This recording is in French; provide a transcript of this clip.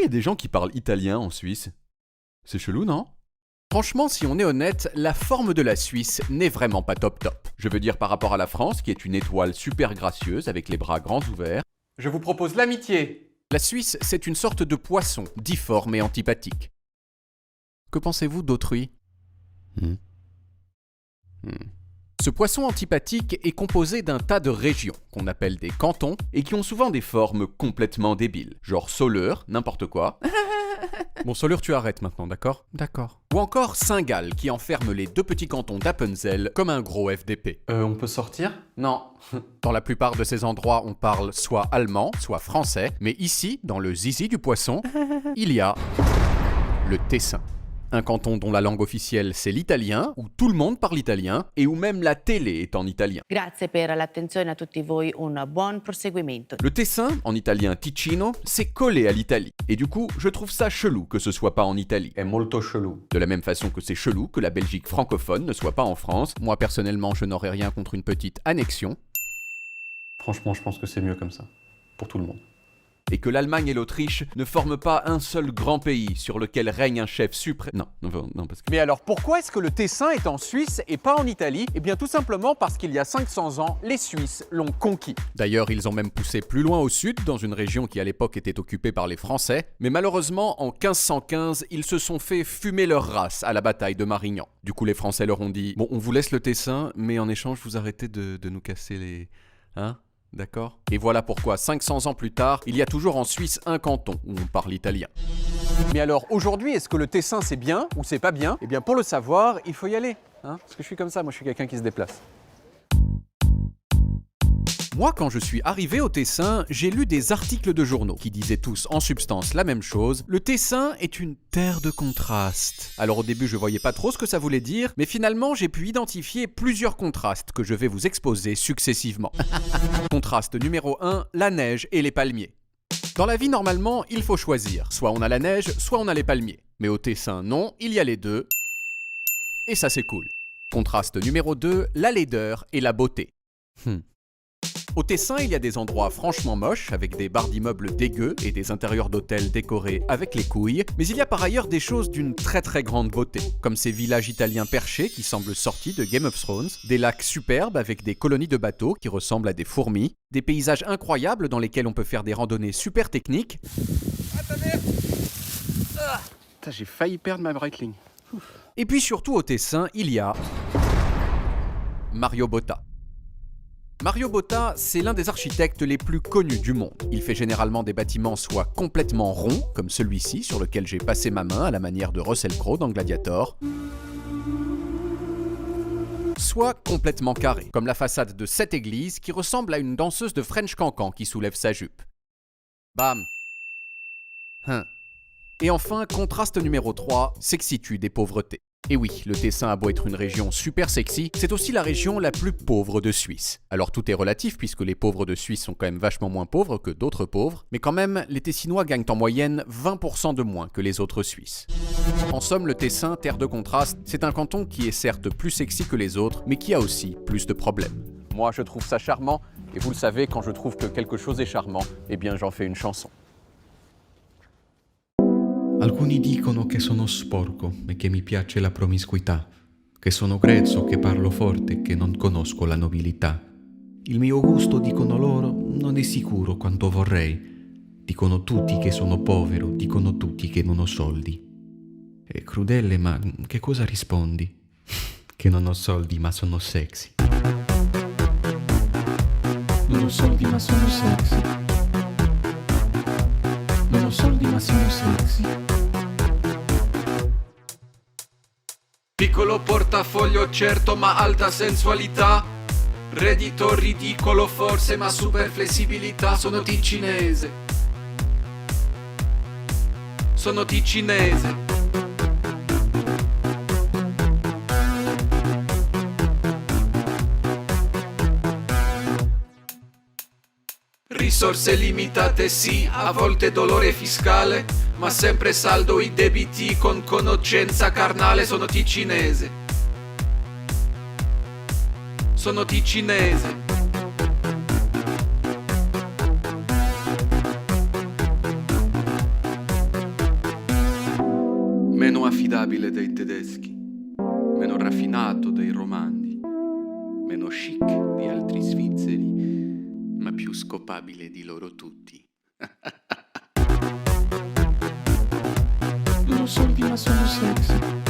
il y a des gens qui parlent italien en Suisse? C'est chelou, non? Franchement, si on est honnête, la forme de la Suisse n'est vraiment pas top. Je veux dire par rapport à la France, qui est une étoile super gracieuse avec les bras grands ouverts. Je vous propose l'amitié. La Suisse, c'est une sorte de poisson, difforme et antipathique. Que pensez-vous d'autrui? Ce poisson antipathique est composé d'un tas de régions, qu'on appelle des cantons, et qui ont souvent des formes complètement débiles. Genre Soleure, n'importe quoi. Bon, Soleure, tu arrêtes maintenant, d'accord? D'accord. Ou encore Saint-Gall, qui enferme les deux petits cantons d'Appenzell comme un gros FDP. On peut sortir? Non. Dans la plupart de ces endroits, on parle soit allemand, soit français, mais ici, dans le zizi du poisson, il y a le Tessin. Un canton dont la langue officielle c'est l'italien, où tout le monde parle italien, et où même la télé est en italien. Grazie per l'attenzione a tutti voi, un buon proseguimento. Le Tessin, en italien Ticino, c'est collé à l'Italie. Et du coup, je trouve ça chelou que ce soit pas en Italie. È molto chelou. De la même façon que c'est chelou que la Belgique francophone ne soit pas en France. Moi, personnellement, je n'aurais rien contre une petite annexion. Franchement, je pense que c'est mieux comme ça. Pour tout le monde. Et que l'Allemagne et l'Autriche ne forment pas un seul grand pays sur lequel règne un chef suprême. Non, parce que... Mais alors pourquoi est-ce que le Tessin est en Suisse et pas en Italie? Eh bien tout simplement parce qu'il y a 500 ans, les Suisses l'ont conquis. D'ailleurs, ils ont même poussé plus loin au sud, dans une région qui à l'époque était occupée par les Français. Mais malheureusement, en 1515, ils se sont fait fumer leur race à la bataille de Marignan. Du coup, les Français leur ont dit « Bon, on vous laisse le Tessin, mais en échange, vous arrêtez de nous casser les... Hein ?» D'accord? Et voilà pourquoi, 500 ans plus tard, il y a toujours en Suisse un canton où on parle italien. Mais alors, aujourd'hui, est-ce que le Tessin c'est bien ou c'est pas bien? Eh bien, pour le savoir, il faut y aller. Hein? Parce que je suis comme ça, moi je suis quelqu'un qui se déplace. Moi, quand je suis arrivé au Tessin, j'ai lu des articles de journaux qui disaient tous en substance la même chose. Le Tessin est une terre de contrastes. Alors au début, je voyais pas trop ce que ça voulait dire, mais finalement, j'ai pu identifier plusieurs contrastes que je vais vous exposer successivement. Contraste numéro 1, la neige et les palmiers. Dans la vie, normalement, il faut choisir. Soit on a la neige, soit on a les palmiers. Mais au Tessin, non, il y a les deux. Et ça, c'est cool. Contraste numéro 2, la laideur et la beauté. Au Tessin, il y a des endroits franchement moches, avec des barres d'immeubles dégueux et des intérieurs d'hôtels décorés avec les couilles, mais il y a par ailleurs des choses d'une très grande beauté, comme ces villages italiens perchés qui semblent sortis de Game of Thrones, des lacs superbes avec des colonies de bateaux qui ressemblent à des fourmis, des paysages incroyables dans lesquels on peut faire des randonnées super techniques. J'ai failli perdre ma Breitling. Et puis surtout au Tessin, il y a Mario Botta. Mario Botta, c'est l'un des architectes les plus connus du monde. Il fait généralement des bâtiments soit complètement ronds, comme celui-ci sur lequel j'ai passé ma main à la manière de Russell Crowe dans Gladiator, soit complètement carrés, comme la façade de cette église qui ressemble à une danseuse de French Cancan qui soulève sa jupe. Bam. Et enfin, contraste numéro 3, sexitude et pauvreté. Et oui, le Tessin a beau être une région super sexy, c'est aussi la région la plus pauvre de Suisse. Alors tout est relatif puisque les pauvres de Suisse sont quand même vachement moins pauvres que d'autres pauvres, mais quand même, les Tessinois gagnent en moyenne 20% de moins que les autres Suisses. En somme, le Tessin, terre de contraste, c'est un canton qui est certes plus sexy que les autres, mais qui a aussi plus de problèmes. Moi, je trouve ça charmant, et vous le savez, quand je trouve que quelque chose est charmant, eh bien j'en fais une chanson. Alcuni dicono che sono sporco e che mi piace la promiscuità, che sono grezzo, che parlo forte e che non conosco la nobiltà. Il mio gusto, dicono loro, non è sicuro quanto vorrei. Dicono tutti che sono povero, dicono tutti che non ho soldi. È crudele, ma che cosa rispondi? Che non ho soldi, ma sono sexy. Non ho soldi, ma sono sexy. Non ho soldi, ma sono sexy. Piccolo portafoglio certo ma alta sensualità, reddito ridicolo forse ma super flessibilità. Sono ticinese, sono ticinese. Risorse limitate sì, a volte dolore fiscale, ma sempre saldo i debiti con conoscenza carnale. Sono ticinese, sono ticinese. meno affidabile dei tedeschi, meno raffinato dei romani, meno chic di altri svizzeri, ma più scopabile di loro tutti. Non soldi ma sono sexy.